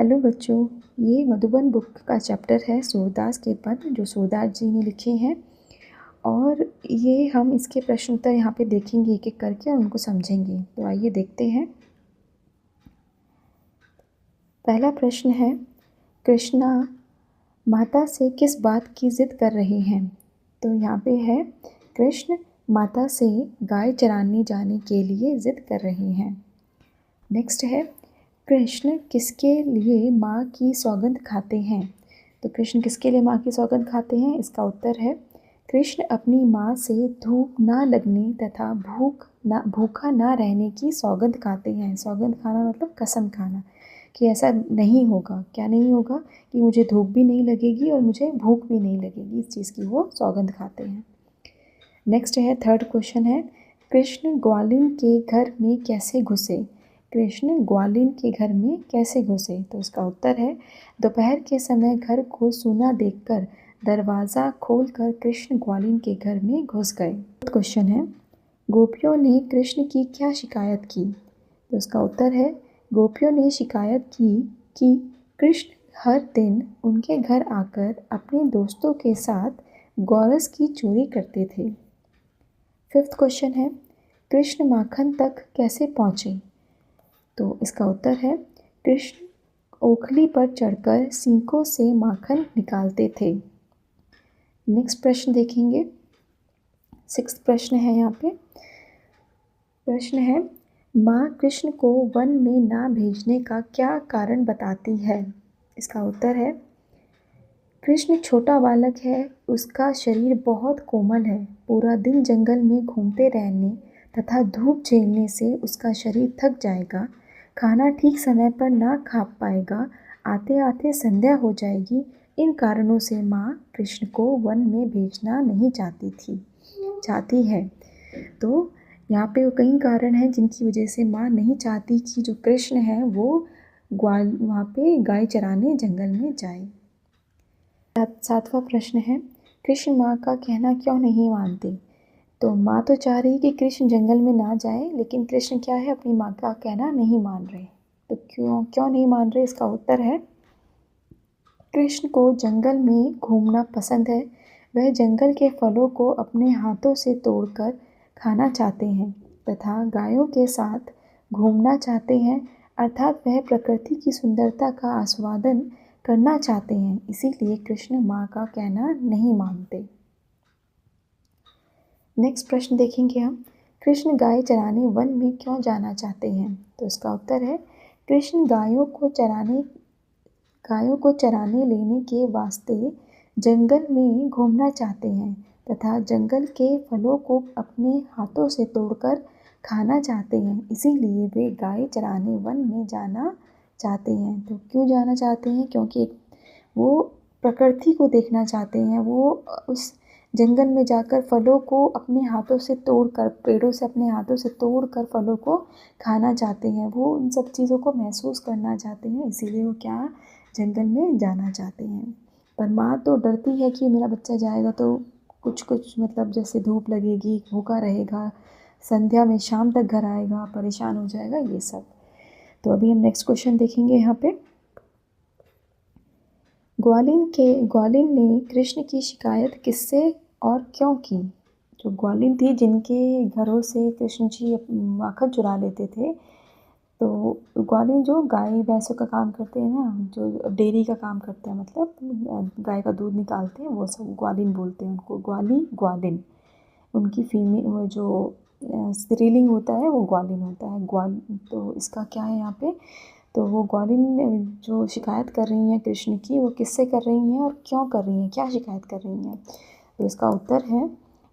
Hello बच्चों, ये Madhuban book का चैप्टर है सूरदास के पद जो सूरदास जी ने लिखे हैं। और ये हम इसके प्रश्न उत्तर यहाँ पे देखेंगे एक एक करके और उनको समझेंगे। तो आइए देखते हैं। पहला प्रश्न है, कृष्णा माता से किस बात की ज़िद कर रहे हैं? तो यहाँ पे है, कृष्ण माता से गाय चराने जाने के लिए ज़िद कर रहे हैं। नेक्स्ट है, कृष्ण किसके लिए माँ की सौगंध खाते हैं? तो कृष्ण किसके लिए माँ की सौगंध खाते हैं? इसका उत्तर है, कृष्ण अपनी माँ से धूप ना लगने तथा भूखा ना रहने की सौगंध खाते हैं। सौगंध खाना मतलब कसम खाना कि ऐसा नहीं होगा। क्या नहीं होगा? कि मुझे धूप भी नहीं लगेगी और मुझे भूख भी नहीं लगेगी। इस चीज़ की वो सौगंध खाते हैं। नेक्स्ट है, थर्ड क्वेश्चन है, कृष्ण ग्वालिन के घर में कैसे घुसे? कृष्ण ग्वालिन के घर में कैसे घुसे? तो इसका उत्तर है, दोपहर के समय घर को सूना देखकर दरवाज़ा खोलकर कृष्ण ग्वालिन के घर में घुस गए। क्वेश्चन है, गोपियों ने कृष्ण की क्या शिकायत की? तो इसका उत्तर है, गोपियों ने शिकायत की कि कृष्ण हर दिन उनके घर आकर अपने दोस्तों के साथ गोरस की चोरी करते थे। फिफ्थ क्वेश्चन है, कृष्ण माखन तक कैसे पहुँचे? तो इसका उत्तर है, कृष्ण ओखली पर चढ़कर सींकों से माखन निकालते थे। नेक्स्ट प्रश्न देखेंगे। सिक्स्थ प्रश्न है यहाँ पे। प्रश्न है, माँ कृष्ण को वन में ना भेजने का क्या कारण बताती है? इसका उत्तर है, कृष्ण छोटा बालक है, उसका शरीर बहुत कोमल है। पूरा दिन जंगल में घूमते रहने तथा धूप झेलने से उसका शरीर थक जाएगा। खाना ठीक समय पर ना खा पाएगा। आते आते संध्या हो जाएगी। इन कारणों से माँ कृष्ण को वन में भेजना नहीं चाहती है। तो यहाँ पे कई कारण हैं जिनकी वजह से माँ नहीं चाहती कि जो कृष्ण है वो वहाँ पे गाय चराने जंगल में जाए। सातवां प्रश्न है, कृष्ण माँ का कहना क्यों नहीं मानते? तो माँ तो चाह रही कि कृष्ण जंगल में ना जाए, लेकिन कृष्ण क्या है, अपनी माँ का कहना नहीं मान रहे। तो क्यों नहीं मान रहे? इसका उत्तर है, कृष्ण को जंगल में घूमना पसंद है। वह जंगल के फलों को अपने हाथों से तोड़कर खाना चाहते हैं तथा गायों के साथ घूमना चाहते हैं, अर्थात वह प्रकृति की सुंदरता का आस्वादन करना चाहते हैं। इसीलिए कृष्ण माँ का कहना नहीं मानते। नेक्स्ट प्रश्न देखेंगे हम, कृष्ण गाय चराने वन में क्यों जाना चाहते हैं? तो इसका उत्तर है, कृष्ण गायों को चराने लेने के वास्ते जंगल में घूमना चाहते हैं तथा जंगल के फलों को अपने हाथों से तोड़कर खाना चाहते हैं। इसीलिए वे गाय चराने वन में जाना चाहते हैं। तो क्यों जाना चाहते हैं? क्योंकि वो प्रकृति को देखना चाहते हैं। वो उस जंगल में जाकर फलों को अपने हाथों से तोड़कर, पेड़ों से अपने हाथों से तोड़कर फलों को खाना चाहते हैं। वो उन सब चीज़ों को महसूस करना चाहते हैं, इसीलिए वो क्या जंगल में जाना चाहते हैं। पर माँ तो डरती है कि मेरा बच्चा जाएगा तो कुछ मतलब जैसे धूप लगेगी, भूखा रहेगा, संध्या में शाम तक घर आएगा, परेशान हो जाएगा, ये सब। तो अभी हम नेक्स्ट क्वेश्चन देखेंगे यहाँ पे। ग्वालिन ने कृष्ण की शिकायत किससे और क्यों की? जो ग्वालिन थी जिनके घरों से कृष्ण जी माखन चुरा लेते थे, तो ग्वालिन जो गाय भैंसों का काम करते हैं ना, जो डेयरी का काम करते हैं, मतलब गाय का दूध निकालते हैं, वो सब ग्वालिन बोलते हैं उनको। ग्वालिन उनकी फीमेल जो स्त्रीलिंग होता है वो ग्वालिन होता है। तो इसका क्या है यहाँ पे, तो वो ग्वालिन जो शिकायत कर रही हैं कृष्ण की, वो किससे कर रही हैं और क्यों कर रही हैं, क्या शिकायत कर रही हैं? तो इसका उत्तर है,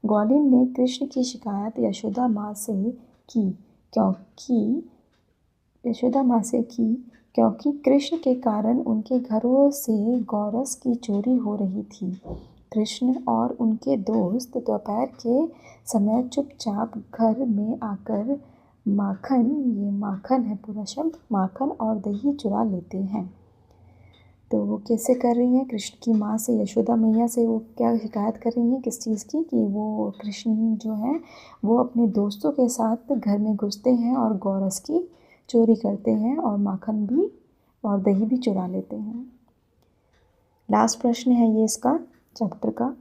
ग्वालिन ने कृष्ण की शिकायत यशोदा माँ से की क्योंकि कृष्ण के कारण उनके घरों से गोरस की चोरी हो रही थी। कृष्ण और उनके दोस्त दोपहर के समय चुपचाप घर में आकर माखन है पूरा शब्द, माखन और दही चुरा लेते हैं। तो वो कैसे कर रही हैं? कृष्ण की माँ से, यशोदा मैया से वो क्या शिकायत कर रही हैं, किस चीज़ की? कि वो कृष्ण जो है वो अपने दोस्तों के साथ घर में घुसते हैं और गोरस की चोरी करते हैं और माखन भी और दही भी चुरा लेते हैं। लास्ट प्रश्न है ये इसका चैप्टर का।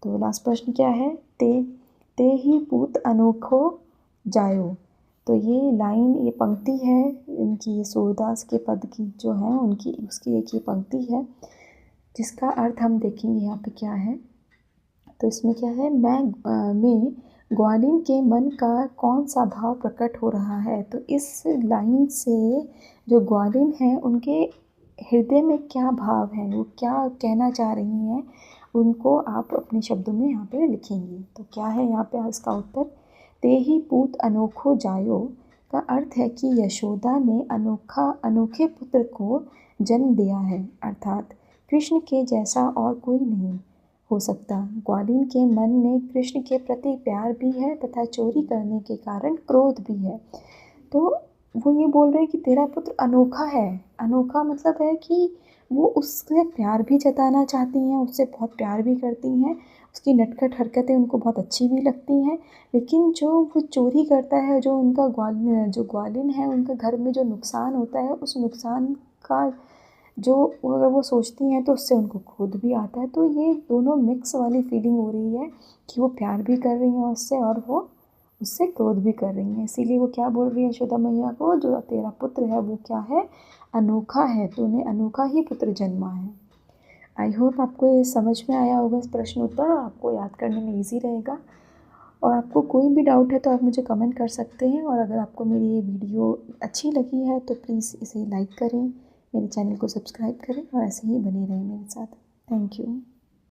तो लास्ट प्रश्न क्या है? ते ही पूत अनोखो जायो। तो ये लाइन, ये पंक्ति है इनकी, ये सूरदास के पद की जो है उनकी, उसकी एक ये पंक्ति है जिसका अर्थ हम देखेंगे यहाँ पे क्या है। तो इसमें क्या है? मैं ग्वालिन के मन का कौन सा भाव प्रकट हो रहा है। तो इस लाइन से जो ग्वालिन है उनके हृदय में क्या भाव है, वो क्या कहना चाह रही हैं, उनको आप अपने शब्दों में यहाँ पे लिखेंगे। तो क्या है यहाँ पे इसका उत्तर? ते ही पूत अनोखो जायो का अर्थ है कि यशोदा ने अनोखे पुत्र को जन्म दिया है, अर्थात कृष्ण के जैसा और कोई नहीं हो सकता। ग्वालिन के मन में कृष्ण के प्रति प्यार भी है तथा चोरी करने के कारण क्रोध भी है। तो वो ये बोल रहे हैं कि तेरा पुत्र अनोखा है। अनोखा मतलब है कि वो उससे प्यार भी जताना चाहती हैं, उससे बहुत प्यार भी करती हैं, उसकी नटखट हरकतें उनको बहुत अच्छी भी लगती हैं। लेकिन जो वो चोरी करता है, जो उनका जो ग्वालिन है, उनके घर में जो नुकसान होता है, उस नुकसान का जो अगर वो सोचती हैं तो उससे उनको क्रोध भी आता है। तो ये दोनों मिक्स वाली फीलिंग हो रही है कि वो प्यार भी कर रही हैं उससे और वो उससे क्रोध भी कर रही हैं। इसीलिए वो क्या बोल रही है यशोदा मैया को, जो तेरा पुत्र है वो क्या है? अनोखा है, तूने अनोखा ही पुत्र जन्मा है। आई होप आपको ये समझ में आया होगा इस प्रश्न उत्तर, आपको याद करने में ईजी रहेगा। और आपको कोई भी डाउट है तो आप मुझे कमेंट कर सकते हैं। और अगर आपको मेरी ये वीडियो अच्छी लगी है तो प्लीज़ इसे लाइक करें, मेरे चैनल को सब्सक्राइब करें और ऐसे ही बने रहें मेरे साथ। Thank you.